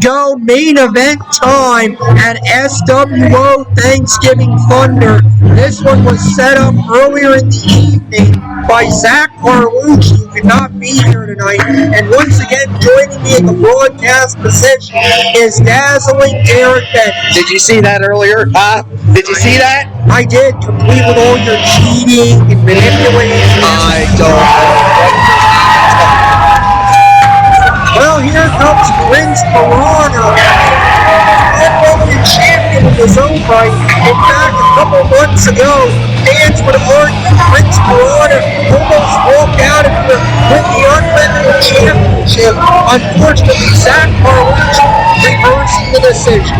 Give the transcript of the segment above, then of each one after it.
go, main event time at SWO Thanksgiving Thunder. This one was set up earlier in the evening by Zach Carlucci, who could not be here tonight. And once again, joining me in the broadcast position is dazzling Derek Bennett. Did you see that earlier? Did you see that? I did, complete with all your cheating and manipulation. I don't know. Well, here comes Prince Piranha, Unlimited Champion in his own right. In fact, a couple months ago, fans would argue Prince Piranha almost walked out of here with the Unlimited Championship. Unfortunately, Zach Carlucci reversing the decision.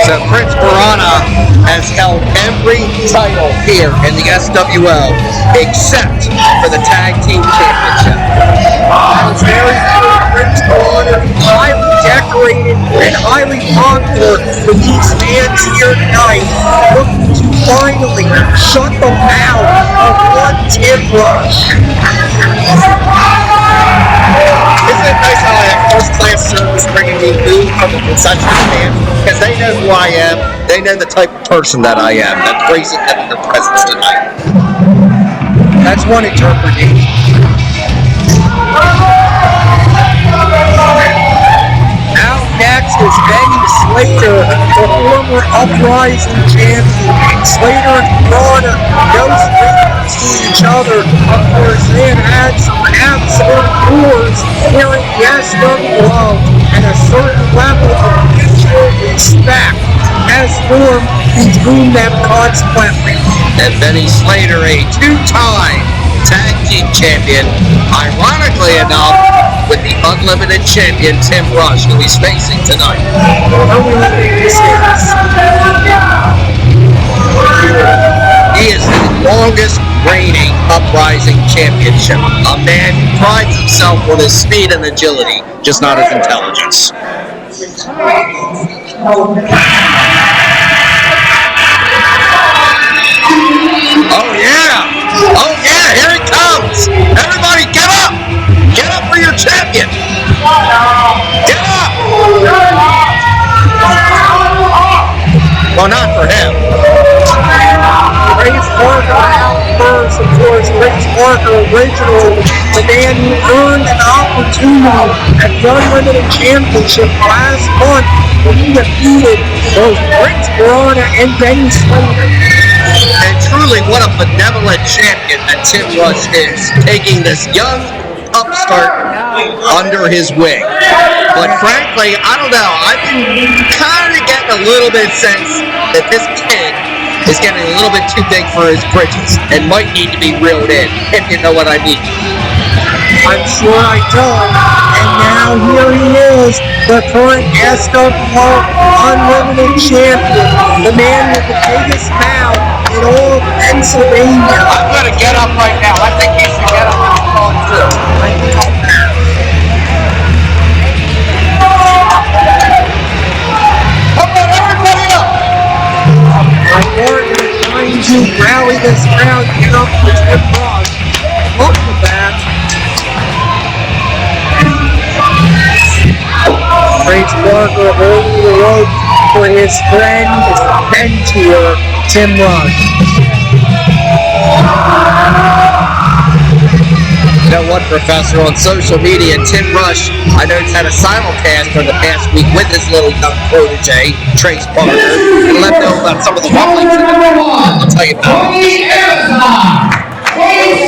So Prince Piranha has held every title here in the SWO except for the Tag Team Championship. That was very good. Prince Piranha, highly decorated and highly popular with these fans here tonight, looking to finally shut the mouth of one Tim Rush. Isn't it nice how I have first-class service bringing me food from the concession stand? Because they know who I am. They know the type of person that I am. That's gracing them in their presence tonight. That's one interpretation. Now next is Slater, the former Uprising champion. Slater and Piranha no strangers to each other. Of course, they have had some absolute wars here in the SWO, and a certain level of mutual respect has formed between them consequently. And Benny Slater, a two-time Tag Team Champion, ironically enough, with the Unlimited Champion Tim Rush, who he's facing tonight. He is the longest reigning Uprising Championship. A man who prides himself on his speed and agility, just not his intelligence. Oh yeah! Oh yeah, here he comes! Everybody get up! Get up for your champion! Get up! Well, not for him. Grace Parker out first, of course. Grace Parker, original, the man who earned an opportunity at the Unlimited Championship last month when he defeated both Prince Piranha and Benny Slater. And truly, what a benevolent champion that Tim Rush is, taking this young upstart under his wing. But frankly, I don't know. I've been kind of getting a little bit sense that this kid is getting a little bit too big for his britches and might need to be reeled in, if you know what I mean. I'm sure I don't. And now here he is, the current SWO Unlimited Champion, the man with the biggest mouth in all of Pennsylvania. I'm going to get up right now. I think he should get up and fall too. Come on, everybody up! My partner is trying to rally this crowd, get up for Tim Rush. Look at that. Grace Parker holding the rope for his friend, his mentor, Tim Rush. You know what, Professor? On social media, Tim Rush, I know he's had a simulcast for the past week with his little young protege, Trace Parker, and let know about some of the rumblings. I'll tell you about it.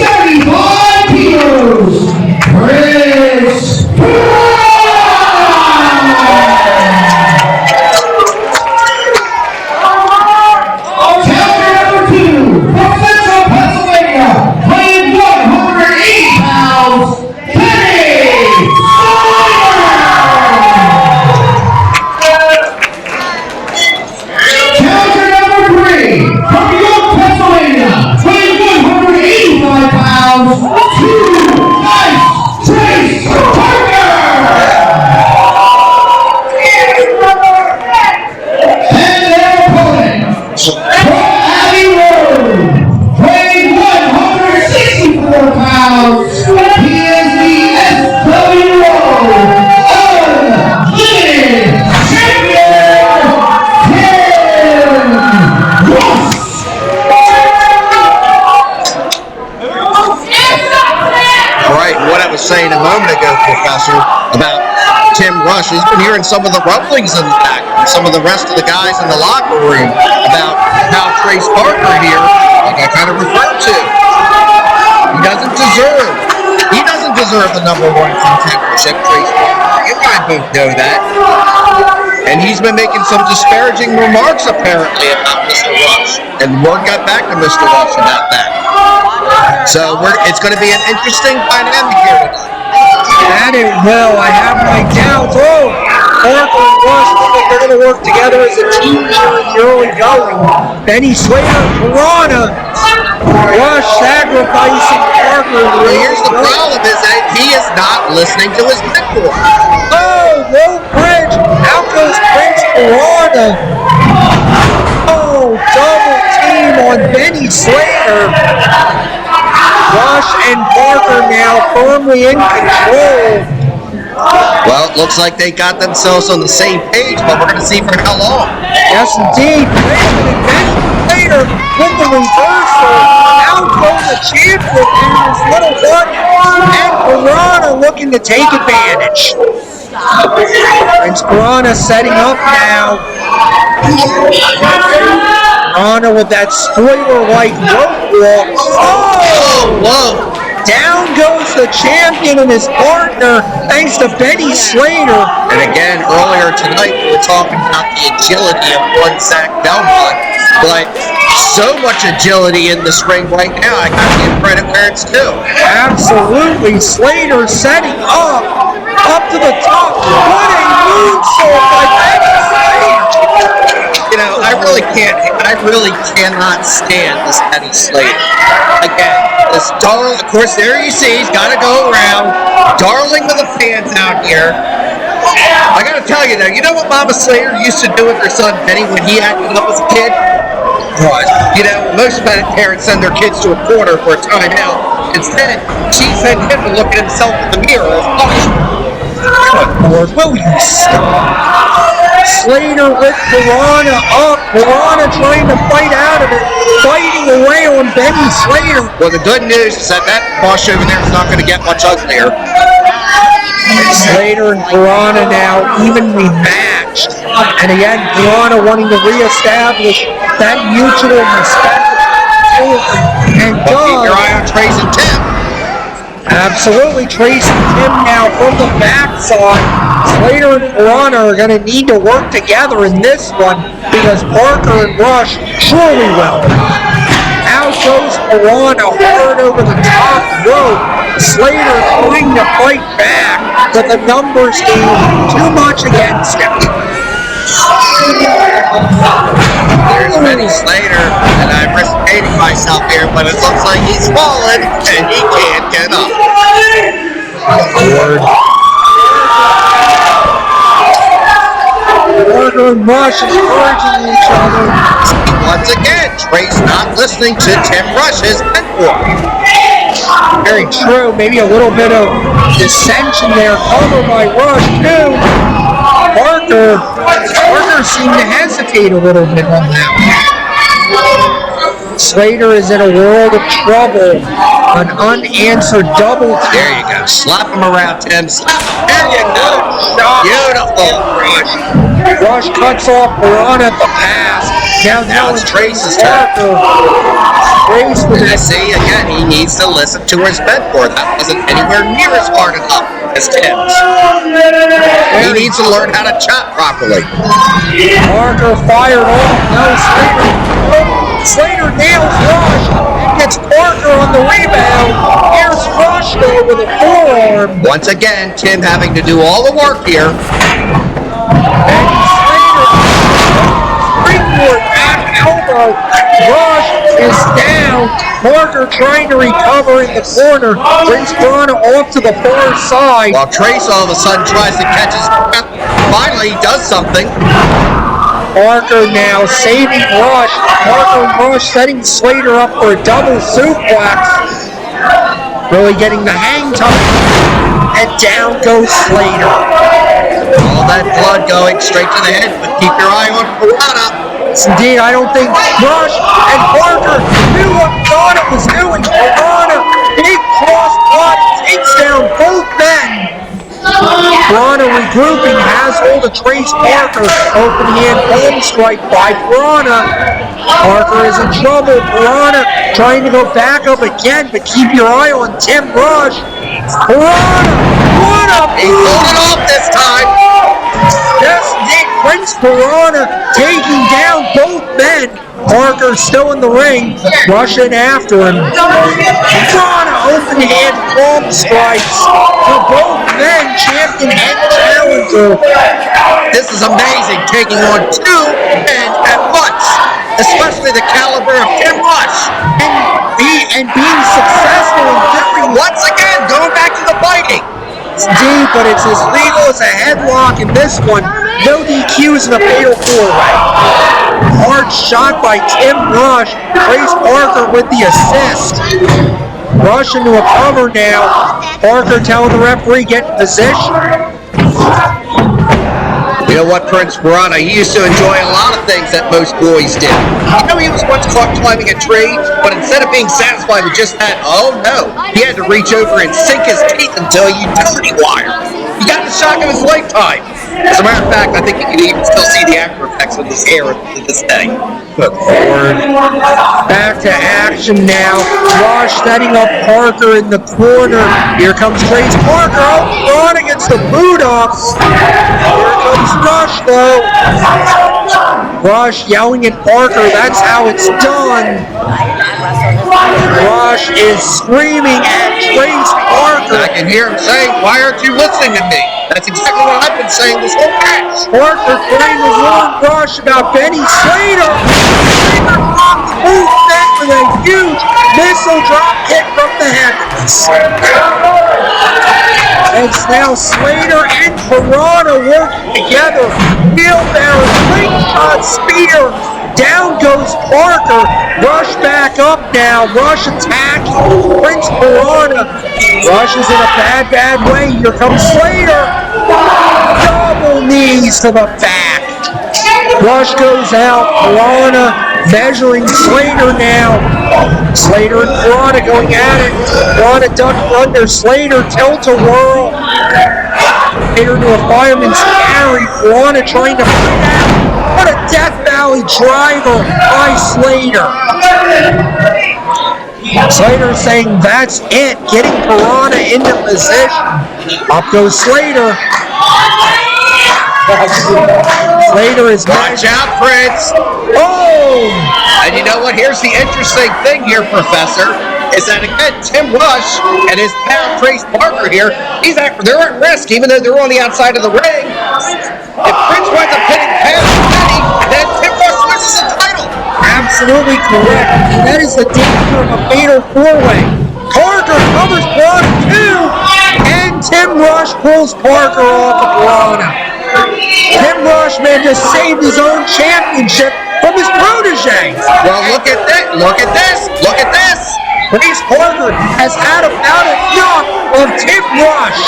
75 kilos, Prince Piranha! Nice, Trace Parker! Tim Rush. He's been hearing some of the rumblings in the back, some of the rest of the guys in the locker room about how Trace Parker here, like I kind of referred to, he doesn't deserve the number 1 contendership, Trace Parker. You and I both know that. And he's been making some disparaging remarks apparently about Mr. Rush. And word got back to Mr. Rush about that. So it's going to be an interesting dynamic here tonight. That it will. I have my doubts. Oh, Parker and Rush look like they're going to work together as a team here in the early going. Benny Slater, Piranha, Rush sacrificing Parker. Well, here's the problem is that he is not listening to his mentor. Oh, low bridge. Out goes Prince Piranha. Oh, double team on Benny Slater. Rush and Parker now firmly in control. Well, it looks like they got themselves on the same page, but we're going to see for how long. Yes, indeed. And Benny Slater with the reversal. Out goes the champion in his little one. And Piranha looking to take advantage. Prince Piranha setting up now. Piranha with that spoiler-like rope walk. Oh! Whoa! Down goes the champion and his partner, thanks to Benny Slater. And again, earlier tonight, we were talking about the agility of one Zach Belmont. But so much agility in this ring right now, I got to give credit where it's due. Absolutely. Slater setting up to the top. What a moonsault by Benny Slater. You know, I really cannot stand this Benny Slater. Again, this darling, of course, there you see, he's got to go around, darling of the fans out here. I got to tell you though, you know what Mama Slater used to do with her son Benny when he acted up as a kid? What? You know, most parents send their kids to a corner for a timeout. Instead, she sent him to look at himself in the mirror as punishment. Good Lord, will you stop? Slater with Piranha up. Piranha trying to fight out of it. Fighting away on Benny Slater. Well, the good news is that boss over there is not going to get much uglier. Slater and Piranha now evenly matched. And again, Piranha wanting to reestablish that mutual respect. And keep your eye on Trace and Tim. Absolutely, Trace and Tim now from the backside. Slater and Piranha are going to need to work together in this one because Parker and Rush surely will. Out goes Piranha hard over the top rope. Slater trying to fight back, but the numbers game too much against him. There's Benny Slater, and I'm risk hating myself here, but it looks like he's fallen and he can't get up. Lord. Parker and Rush encouraging each other. Once again, Trace not listening to Tim Rush's mentor. Very true. Maybe a little bit of dissension there. Cover by Rush, too. Parker seemed to hesitate a little bit on that one. Slater is in a world of trouble. An unanswered double team. There you go. Slap him around, Tim. Slap him. There you go. Beautiful. Rush cuts off Piranha at the pass. Now it's Trace's turn. Trace with And see, again, he needs to listen to his mentor. That wasn't anywhere near as hard enough as Tim's. He needs to learn how to chop properly. Parker fired off. No, Slater nails Rush and gets Parker on the rebound. Here's Rush though with a forearm. Once again, Tim having to do all the work here. And Slater springboard back elbow. Rush is down. Parker trying to recover in the corner. Brings Piranha off to the far side. While Trace all of a sudden tries to catch his breath. Finally, he does something. Parker now saving Rush. Parker and Rush setting Slater up for a double suplex. Really getting the hang time. And down goes Slater. All that blood going straight to the head, but keep your eye on Piranha. Indeed, I don't think Rush and Parker knew what Piranha was doing. Piranha, big cross body, takes down both men. Piranha regrouping, has hold of Trace Parker. Open hand palm strike by Piranha. Parker is in trouble. Piranha trying to go back up again, but keep your eye on Tim Rush. Piranha, what a He pulled it off this time. Yes, indeed. Prince Piranha taking down both men. Parker still in the ring, rushing after him. Piranha open hand palm strikes for both men, champion and challenger. This is amazing, taking on two men at once, especially the caliber of Tim Rush. And being successful in different. Once again, going back to the fighting. It's deep, but it's as legal as a headlock in this one. No DQs in a fatal four-way. Hard shot by Tim Rush. Trace Parker with the assist. Rush into a cover now. Parker telling the referee, get in position. You know what, Prince Piranha, he used to enjoy a lot of things that most boys did. You know, he was once caught climbing a tree, but instead of being satisfied with just that, oh no, he had to reach over and sink his teeth into a utility wire. He got the shock of his lifetime. As a matter of fact, I think you can even still see the after effects of his hair to this day. Good Lord. Back to action now. Rush setting up Parker in the corner. Here comes Trace Parker. Oh, Piranha against the boot up. Here comes Rush though. Rush yelling at Parker. That's how it's done. Rush is screaming at Trace Parker. I can hear him saying, why aren't you listening to me? That's exactly what I've been saying this whole match. Parker playing a long Rush about Benny Slater. Slater comes boot back with a huge missile drop kick from the heavens. It's now Slater and Piranha working together. Wheelbarrow, slingshot, spear. Down goes Parker. Rush back up now. Rush attacking Prince Piranha. Rush is in a bad way. Here comes Slater. Double knees to the back. Rush goes out. Piranha measuring Slater now. Slater and Piranha going at it. Piranha ducked under. Slater tilt-a-whirl. Slater to a fireman's carry. Piranha trying to put out. What a Death Valley driver by Slater. Slater saying that's it, getting Piranha into position. Up goes Slater. Slater is Watch out, Prince. Oh! And you know what? Here's the interesting thing here, Professor, is that again, Tim Rush and his pal Trace Parker here, they're at risk, even though they're on the outside of the ring. If Prince winds up hitting Penny, then Tim Rush loses the title. Absolutely correct. And that is the danger of a fatal four-way. Parker covers Piranha too, and Tim Rush pulls Parker off of Piranha. Tim Rush, man, just saved his own championship from his protege. Well, look at this. Look at this. Look at this. Trace Parker has had about enough of Tim Rush.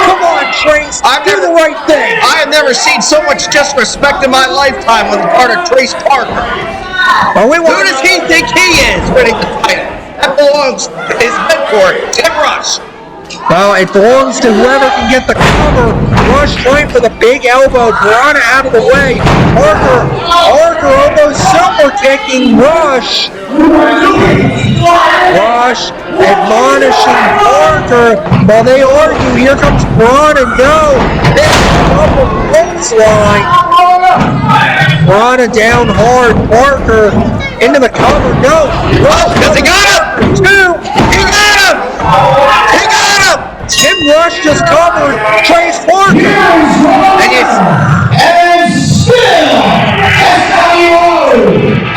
Come on, Trace, do the right thing. I have never seen so much disrespect in my lifetime on the part of Trace Parker. Well, Who does he think he is winning the title? That belongs to his mentor, Tim Rush. Well, it belongs to whoever can get the cover. Rush trying for the big elbow. Piranha out of the way. Parker almost super kicking Rush. Rush admonishing Parker while they argue. Here comes Piranha. No. This double clothesline. Piranha down hard. Parker into the cover. No. Rush Because he got him. two. He got him. He got him. Tim Rush just covered Trace Parker. And still, SWO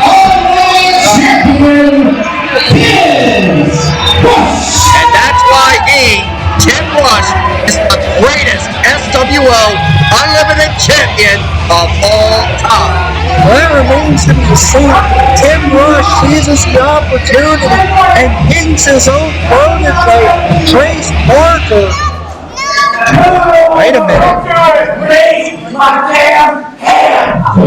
Unlimited Champion is Rush. And that's why Tim Rush, is the greatest SWO Unlimited Champion of all time. Well, that remains to be seen. Tim Rush seizes the opportunity and pins his own protege, Trace Parker. Wait a minute.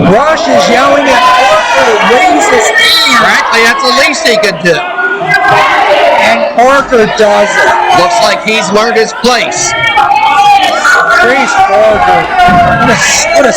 Rush is yelling at Parker to raise his hand, Frankly, that's the least he could do. and Parker does it. Looks like he's learned his place. Trace Barker. What a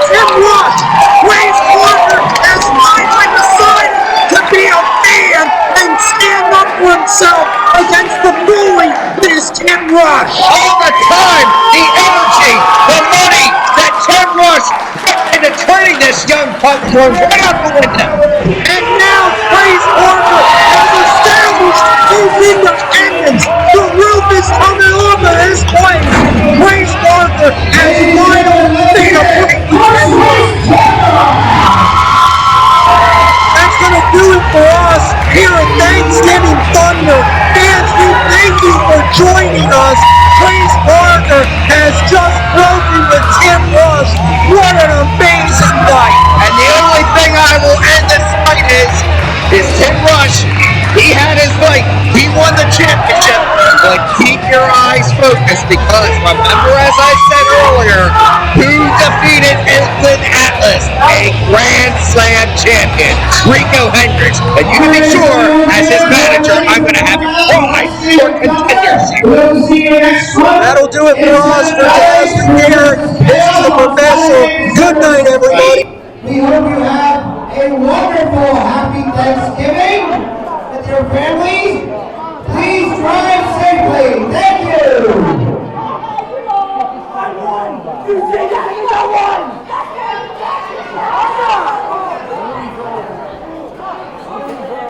Tim Rush! Trace Barker has finally decided to be a man and stand up for himself against the bully that is Tim Rush. All the time, the energy, the money that Tim Rush put into training this young punk throws right out the window. And now Trace Barker has established his independence. The roof is coming off of his place. Trace Barker has finally made a break. That's going to do it for us here at Thanksgiving Thunder. Fans, we thank you for joining us. Trace Barker has just broken with Tim Rush. What an amazing night. And the only thing I will end this fight is Tim Rush. He had his fight. He won the championship. But keep your eyes focused because remember, as I said earlier, who defeated Edwin Atlas, a Grand Slam champion, Rico Hendricks. And you can be sure, as his manager, I'm going to have him cry for contenders. We'll see you next month. That'll do it for us, for Jazz and Derek. This is the Professor. Good night, everybody. We hope you have a wonderful, happy Thanksgiving with your families. Please drive safely. Thank you. You did that! You won!